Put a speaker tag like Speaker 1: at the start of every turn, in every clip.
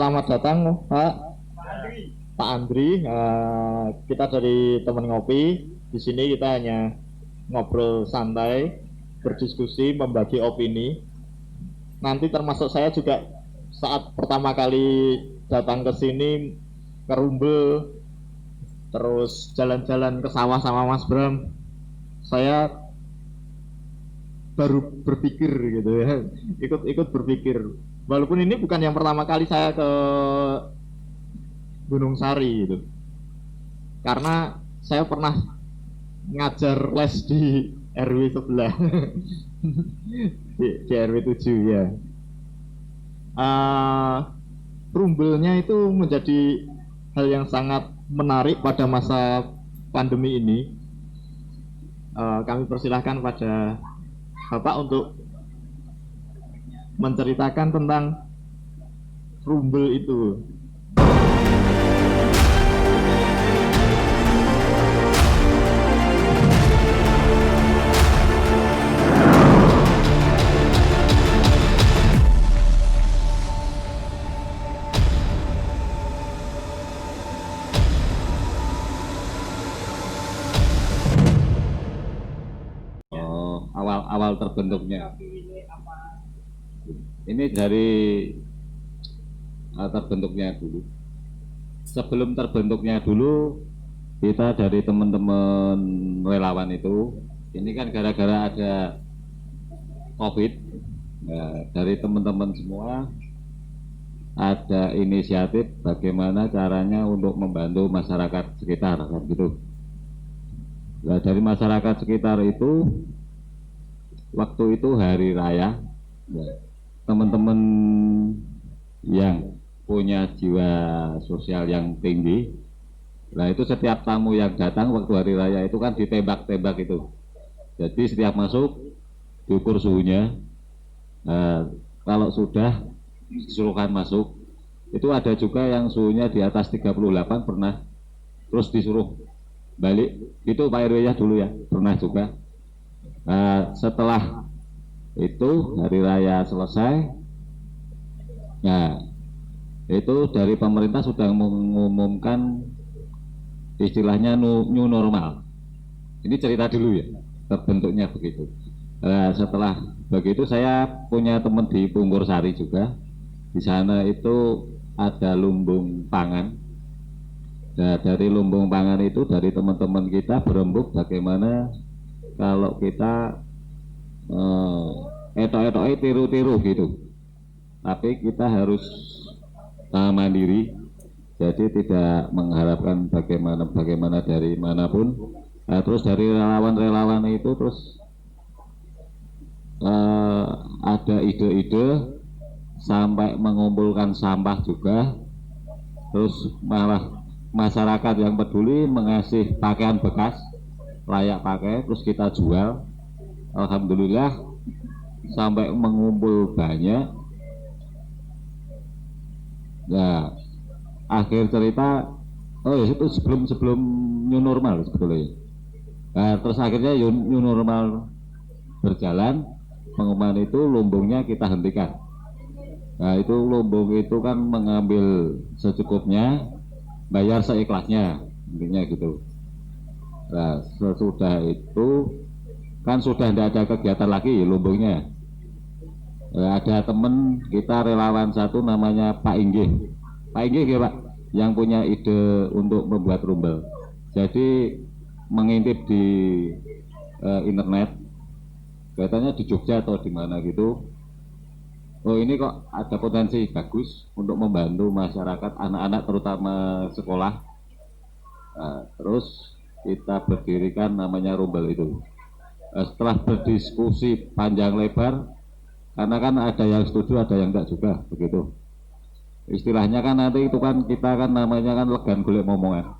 Speaker 1: selamat datang Pak Andri. Kita dari teman ngopi. Di sini kita hanya ngobrol santai, berdiskusi, membagi opini. Nanti termasuk saya juga saat pertama kali datang ke sini ke Rumbel, terus jalan-jalan ke sawah sama Mas Bram, saya baru berpikir gitu ya, ikut berpikir. Walaupun ini bukan yang pertama kali saya ke Gunung Sari gitu, karena saya pernah ngajar les di RW sebelah di RW 7 ya. Rumbelnya itu menjadi hal yang sangat menarik pada masa pandemi ini. Kami persilahkan pada Bapak untuk menceritakan tentang Rumbel itu.
Speaker 2: Awal terbentuknya. Ini dari terbentuknya dulu. Sebelum terbentuknya dulu, kita dari teman-teman relawan itu, ini kan gara-gara ada COVID, dari teman-teman semua ada inisiatif bagaimana caranya untuk membantu masyarakat sekitar, kan gitu. Nah, dari masyarakat sekitar itu, waktu itu hari raya, teman-teman yang punya jiwa sosial yang tinggi, nah itu setiap tamu yang datang waktu hari raya itu kan ditembak-tembak itu. Jadi setiap masuk diukur suhunya, kalau sudah disuruhkan masuk, itu ada juga yang suhunya di atas 38 pernah, terus disuruh balik, itu Pak RW ya dulu ya, pernah juga. Setelah itu hari raya selesai, nah itu dari pemerintah sudah mengumumkan istilahnya new normal. Ini cerita dulu ya, terbentuknya begitu. Setelah begitu saya punya teman di Punggur Sari juga. Di sana itu ada lumbung pangan. Nah, dari lumbung pangan itu dari teman-teman kita berembuk bagaimana kalau kita etok-etoknya tiru-tiru gitu, tapi kita harus mandiri, jadi tidak mengharapkan bagaimana dari manapun. Terus dari relawan-relawan itu terus ada ide-ide sampai mengumpulkan sampah juga, terus malah masyarakat yang peduli mengasih pakaian bekas layak pakai, terus kita jual. Alhamdulillah sampai mengumpul banyak. Nah, akhir cerita, oh ya itu sebelum new normal sebetulnya. Nah, terus akhirnya new normal berjalan, pengumuman itu lumbungnya kita hentikan. Nah, itu lumbung itu kan mengambil secukupnya, bayar seikhlasnya, intinya gitu. Nah, sesudah itu kan sudah tidak ada kegiatan lagi lumbungnya. Ada teman kita relawan satu namanya Pak Inggih. Pak Inggih ya Pak, yang punya ide untuk membuat rumbel. Jadi mengintip di internet, katanya di Jogja atau di mana gitu. Oh ini kok ada potensi bagus untuk membantu masyarakat, anak-anak terutama sekolah. Terus kita berdirikan namanya rumbel itu. Setelah berdiskusi panjang lebar, karena kan ada yang setuju ada yang enggak juga begitu. Istilahnya kan nanti itu kan kita kan namanya kan legan golek momongan,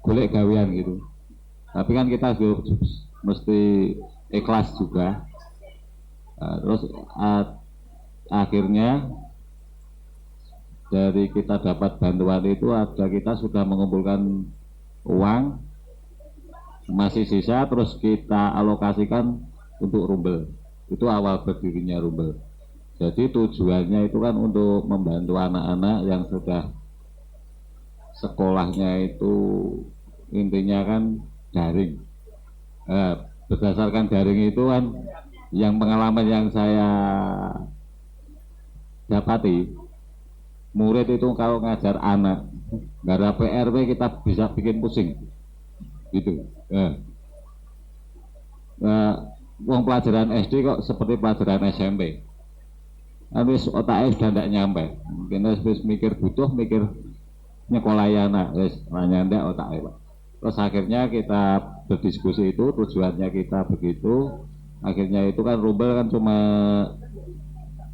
Speaker 2: golek gawean gitu. Tapi kan kita mesti ikhlas juga. Terus akhirnya dari kita dapat bantuan itu ada, kita sudah mengumpulkan uang masih sisa, terus kita alokasikan untuk rumbel. Itu awal berdirinya rumbel. Jadi tujuannya itu kan untuk membantu anak-anak yang sudah sekolahnya itu intinya kan daring. Berdasarkan daring itu kan yang pengalaman yang saya dapati, murid itu kalau ngajar anak nggak ada PRW kita bisa bikin pusing gitu. Uang pelajaran SD kok seperti pelajaran SMP. Habis otaknya sudah tidak nyampe. Mungkin habis mikir butuh, mikir nyekolahi anak, wis nyandak otaknya, Pak. Terus akhirnya kita berdiskusi itu, tujuannya kita begitu. Akhirnya itu kan Rumbel kan cuma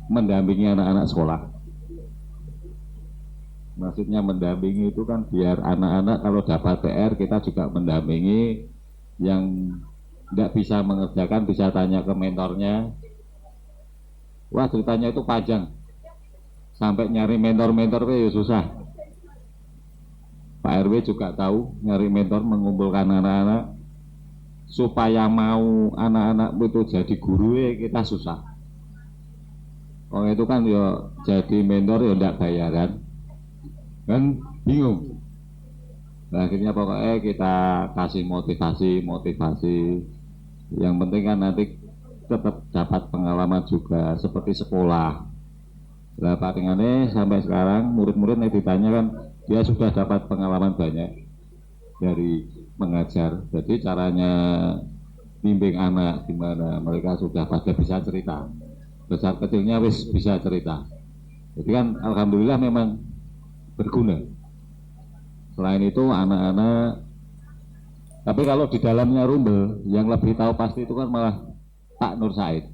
Speaker 2: mendampingi anak-anak sekolah. Maksudnya mendampingi itu kan biar anak-anak kalau dapat PR kita juga mendampingi, yang tidak bisa mengerjakan bisa tanya ke mentornya. Wah ceritanya itu panjang, sampai nyari mentor-mentor ya susah. Pak RW juga tahu nyari mentor, mengumpulkan anak-anak supaya mau anak-anak itu jadi guru ya kita susah. Oh itu kan ya jadi mentor ya tidak bayaran, kan bingung. Nah, akhirnya pokoknya kita kasih motivasi. Yang penting kan nanti tetap dapat pengalaman juga seperti sekolah. Nah palingannya sampai sekarang murid-murid yang ditanya kan dia sudah dapat pengalaman banyak dari mengajar. Jadi caranya bimbing anak gimana, mereka sudah pada bisa cerita. Besar kecilnya wis bisa cerita. Jadi kan alhamdulillah memang berguna. Selain itu anak-anak, tapi kalau di dalamnya Rumbel yang lebih tahu pasti itu kan malah Pak Nur Said.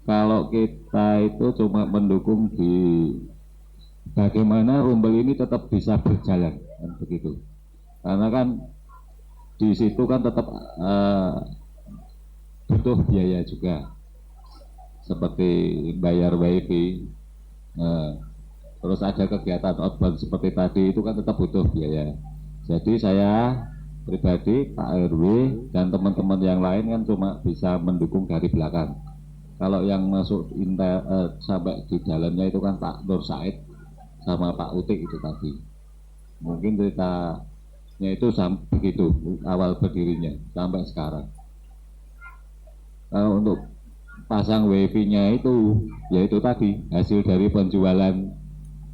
Speaker 2: Kalau kita itu cuma mendukung di bagaimana Rumbel ini tetap bisa berjalan, kan begitu. Karena kan di situ kan tetap butuh biaya juga, seperti bayar WiFi. Terus ada kegiatan outbound seperti tadi itu kan tetap butuh biaya. Jadi saya pribadi, Pak RW dan teman-teman yang lain kan cuma bisa mendukung dari belakang. Kalau yang masuk sampai di dalamnya itu kan Pak Nur Said sama Pak Utik itu tadi. Mungkin ceritanya itu begitu awal berdirinya sampai sekarang. Untuk pasang WiFi-nya itu, yaitu tadi hasil dari penjualan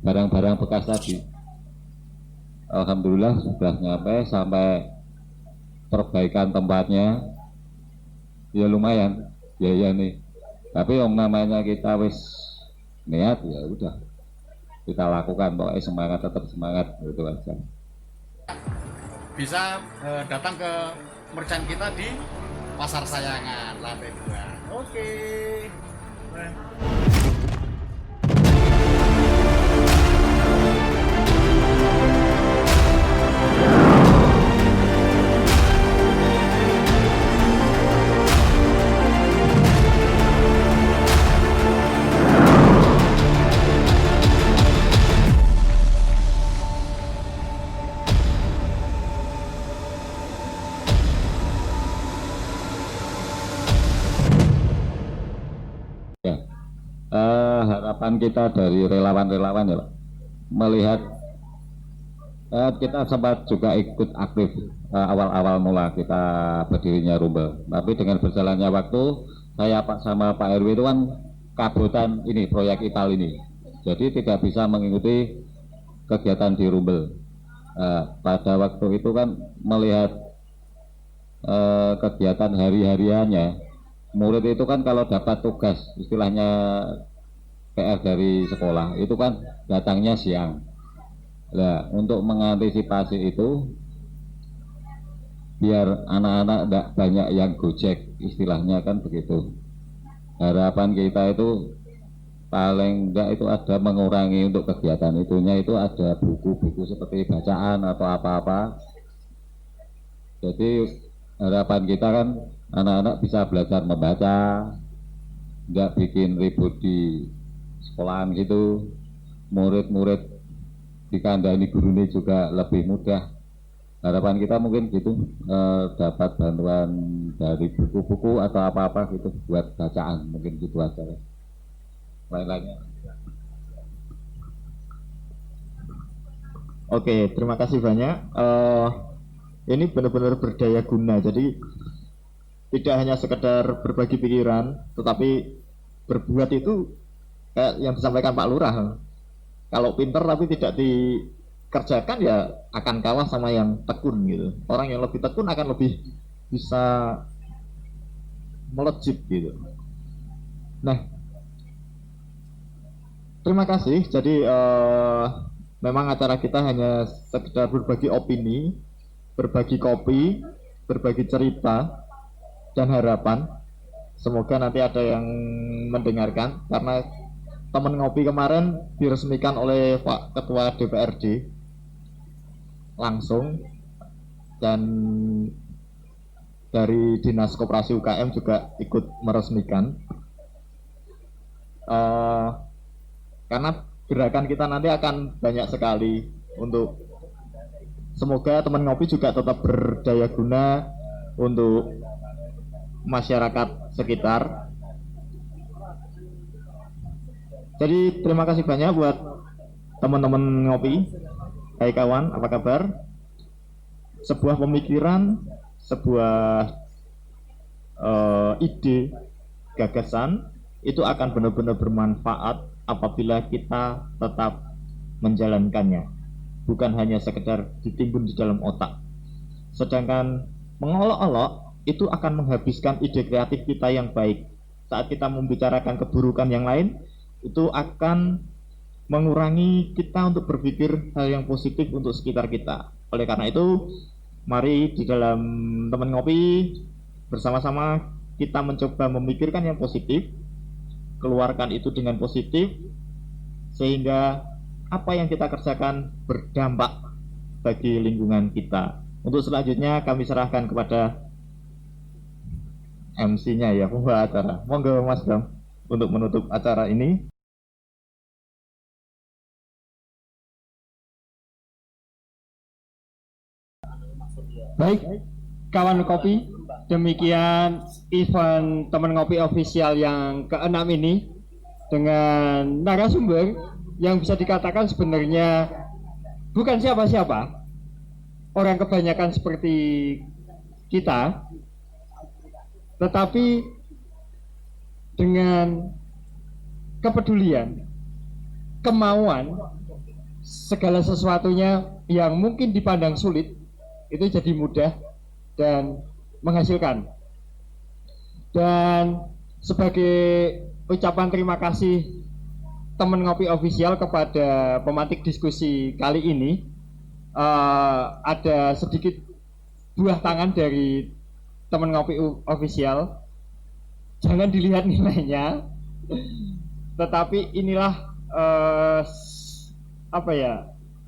Speaker 2: barang-barang bekas tadi. Alhamdulillah sudah nyampe sampai perbaikan tempatnya, ya lumayan, ya nih. Tapi yang namanya kita wis niat ya udah kita lakukan, pokoknya semangat, tetap semangat gitu aja.
Speaker 3: Bisa datang ke merchant kita di Pasar Sayangan lantai 2. Oke.
Speaker 2: Harapan kita dari relawan-relawan ya Pak, melihat kita sempat juga ikut aktif awal-awal mula kita berdirinya Rumbel, tapi dengan berjalannya waktu saya sama Pak RW itu kan kabutan ini proyek IPAL ini, jadi tidak bisa mengikuti kegiatan di Rumbel. Pada waktu itu kan melihat kegiatan hari-hariannya murid itu kan kalau dapat tugas istilahnya PR dari sekolah itu kan datangnya siang. Nah, untuk mengantisipasi itu biar anak-anak tidak banyak yang gojek istilahnya kan begitu. Harapan kita itu paling enggak itu ada mengurangi untuk kegiatan itunya, itu ada buku-buku seperti bacaan atau apa-apa. Jadi harapan kita kan anak-anak bisa belajar membaca, enggak bikin ribut di sekolahan gitu, murid-murid dikandani gurunya juga lebih mudah. Harapan kita mungkin gitu, dapat bantuan dari buku-buku atau apa-apa gitu buat bacaan, mungkin gitu aja. lain-lainnya.
Speaker 1: Oke, terima kasih banyak. Ini benar-benar berdaya guna. Jadi tidak hanya sekedar berbagi pikiran, tetapi berbuat itu kayak yang disampaikan Pak Lurah. Kalau pinter tapi tidak dikerjakan ya akan kalah sama yang tekun gitu. Orang yang lebih tekun akan lebih bisa melejit gitu. Nah, terima kasih. Jadi memang acara kita hanya sekedar berbagi opini, berbagi kopi, berbagi cerita dan harapan. Semoga nanti ada yang mendengarkan, karena teman ngopi kemarin diresmikan oleh Pak Ketua DPRD langsung, dan dari Dinas Koperasi UKM juga ikut meresmikan. Karena gerakan kita nanti akan banyak sekali. Untuk semoga teman ngopi juga tetap berdaya guna untuk masyarakat sekitar. Jadi terima kasih banyak buat teman-teman ngopi. Hai kawan, apa kabar? Sebuah pemikiran, sebuah ide, gagasan itu akan benar-benar bermanfaat apabila kita tetap menjalankannya, bukan hanya sekedar ditimbun di dalam otak. Sedangkan mengolok-olok itu akan menghabiskan ide kreatif kita yang baik. Saat kita membicarakan keburukan yang lain, itu akan mengurangi kita untuk berpikir hal yang positif untuk sekitar kita. Oleh karena itu, mari di dalam teman ngopi bersama-sama kita mencoba memikirkan yang positif, keluarkan itu dengan positif, sehingga apa yang kita kerjakan berdampak bagi lingkungan kita. Untuk selanjutnya kami serahkan kepada MC-nya ya, pembawa acara. Monggo Mas Bram untuk menutup acara ini.
Speaker 4: Baik, kawan kopi, demikian event teman ngopi official yang ke-6 ini dengan narasumber yang bisa dikatakan sebenarnya bukan siapa-siapa, orang kebanyakan seperti kita, tetapi dengan kepedulian, kemauan, segala sesuatunya yang mungkin dipandang sulit itu jadi mudah dan menghasilkan. Dan sebagai ucapan terima kasih teman ngopi official kepada pematik diskusi kali ini, ada sedikit buah tangan dari teman ngopi official. Jangan dilihat nilainya, tetapi inilah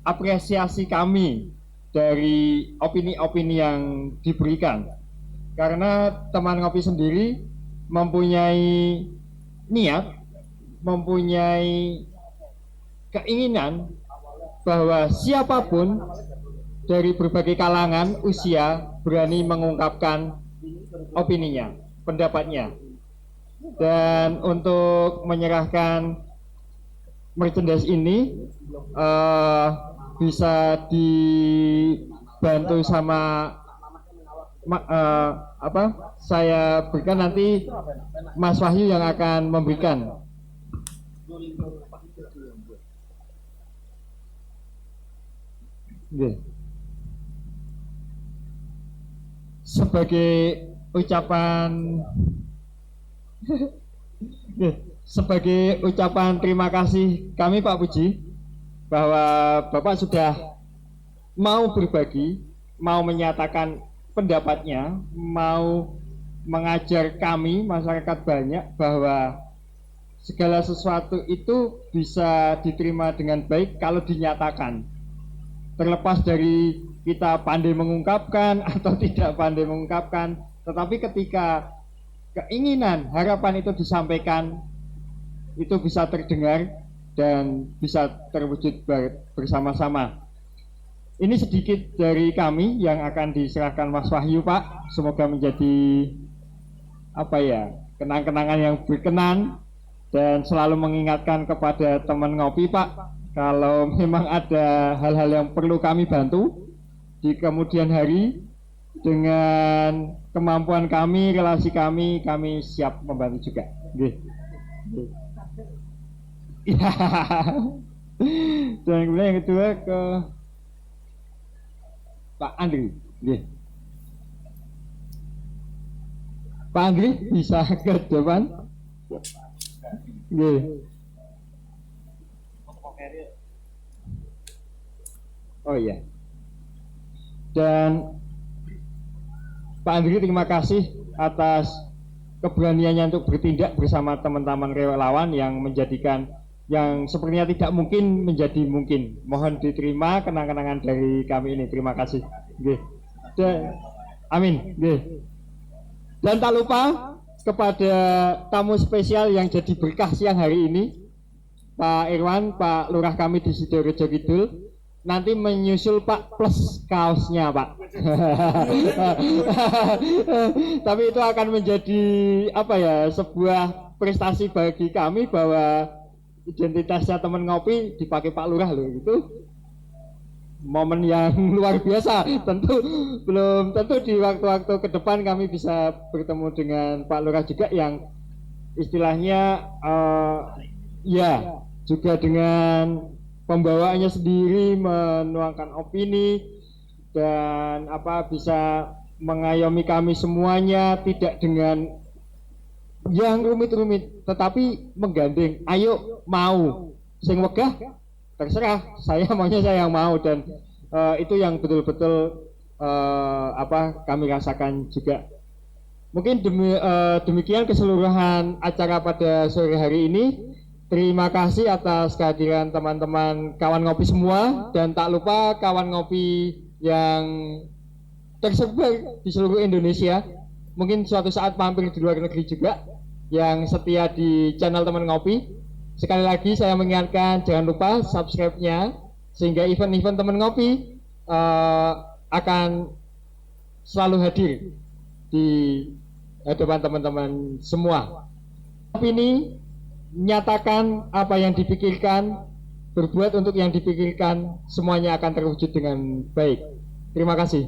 Speaker 4: apresiasi kami dari opini-opini yang diberikan. Karena teman ngopi sendiri mempunyai niat, mempunyai keinginan bahwa siapapun dari berbagai kalangan usia berani mengungkapkan opininya, pendapatnya. Dan untuk menyerahkan merchandise ini bisa dibantu sama saya berikan, nanti Mas Wahyu yang akan memberikan. Sebagai ucapan terima kasih kami Pak Puji bahwa Bapak sudah mau berbagi, mau menyatakan pendapatnya, mau mengajar kami masyarakat banyak bahwa segala sesuatu itu bisa diterima dengan baik kalau dinyatakan, terlepas dari kita pandai mengungkapkan atau tidak pandai mengungkapkan. Tetapi ketika keinginan, harapan itu disampaikan, itu bisa terdengar dan bisa terwujud bersama-sama. Ini sedikit dari kami yang akan diserahkan Mas Wahyu, Pak. Semoga menjadi kenang-kenangan yang berkenan dan selalu mengingatkan kepada teman ngopi Pak, kalau memang ada hal-hal yang perlu kami bantu di kemudian hari, dengan kemampuan kami, relasi kami siap membantu juga. Nggih. Ya. Dan kemudian yang kedua ke Pak Andri. Nggih. Pak Andri bisa ke depan. Nggih. Oh iya. Dan Pak Andri, terima kasih atas keberaniannya untuk bertindak bersama teman-teman relawan yang menjadikan yang sepertinya tidak mungkin menjadi mungkin. Mohon diterima kenang-kenangan dari kami ini. Terima kasih. Nggih. Amin. Nggih. Dan tak lupa kepada tamu spesial yang jadi berkah siang hari ini, Pak Irwan, Pak Lurah kami di Sidorejo Kidul. Nanti menyusul Pak plus kaosnya Pak. Tapi itu akan menjadi apa ya, sebuah prestasi bagi kami bahwa identitasnya teman ngopi dipakai Pak Lurah loh. Itu momen yang luar biasa. Belum tentu di waktu-waktu ke depan kami bisa bertemu dengan Pak Lurah juga yang istilahnya ya juga dengan pembawaannya sendiri menuangkan opini dan apa bisa mengayomi kami semuanya, tidak dengan yang rumit-rumit tetapi menggandeng, ayo mau sing wegah terserah, saya maunya saya yang mau. Dan itu yang betul-betul apa kami rasakan juga. Mungkin demikian keseluruhan acara pada sore hari ini. Terima kasih atas kehadiran teman-teman kawan ngopi semua, dan tak lupa kawan ngopi yang tersebar di seluruh Indonesia, mungkin suatu saat mampir di luar negeri juga, yang setia di channel teman ngopi. Sekali lagi saya mengingatkan, jangan lupa subscribe-nya sehingga event-event teman ngopi akan selalu hadir di hadapan teman-teman semua. Ini nyatakan apa yang dipikirkan, berbuat untuk yang dipikirkan, semuanya akan terwujud dengan baik. Terima kasih.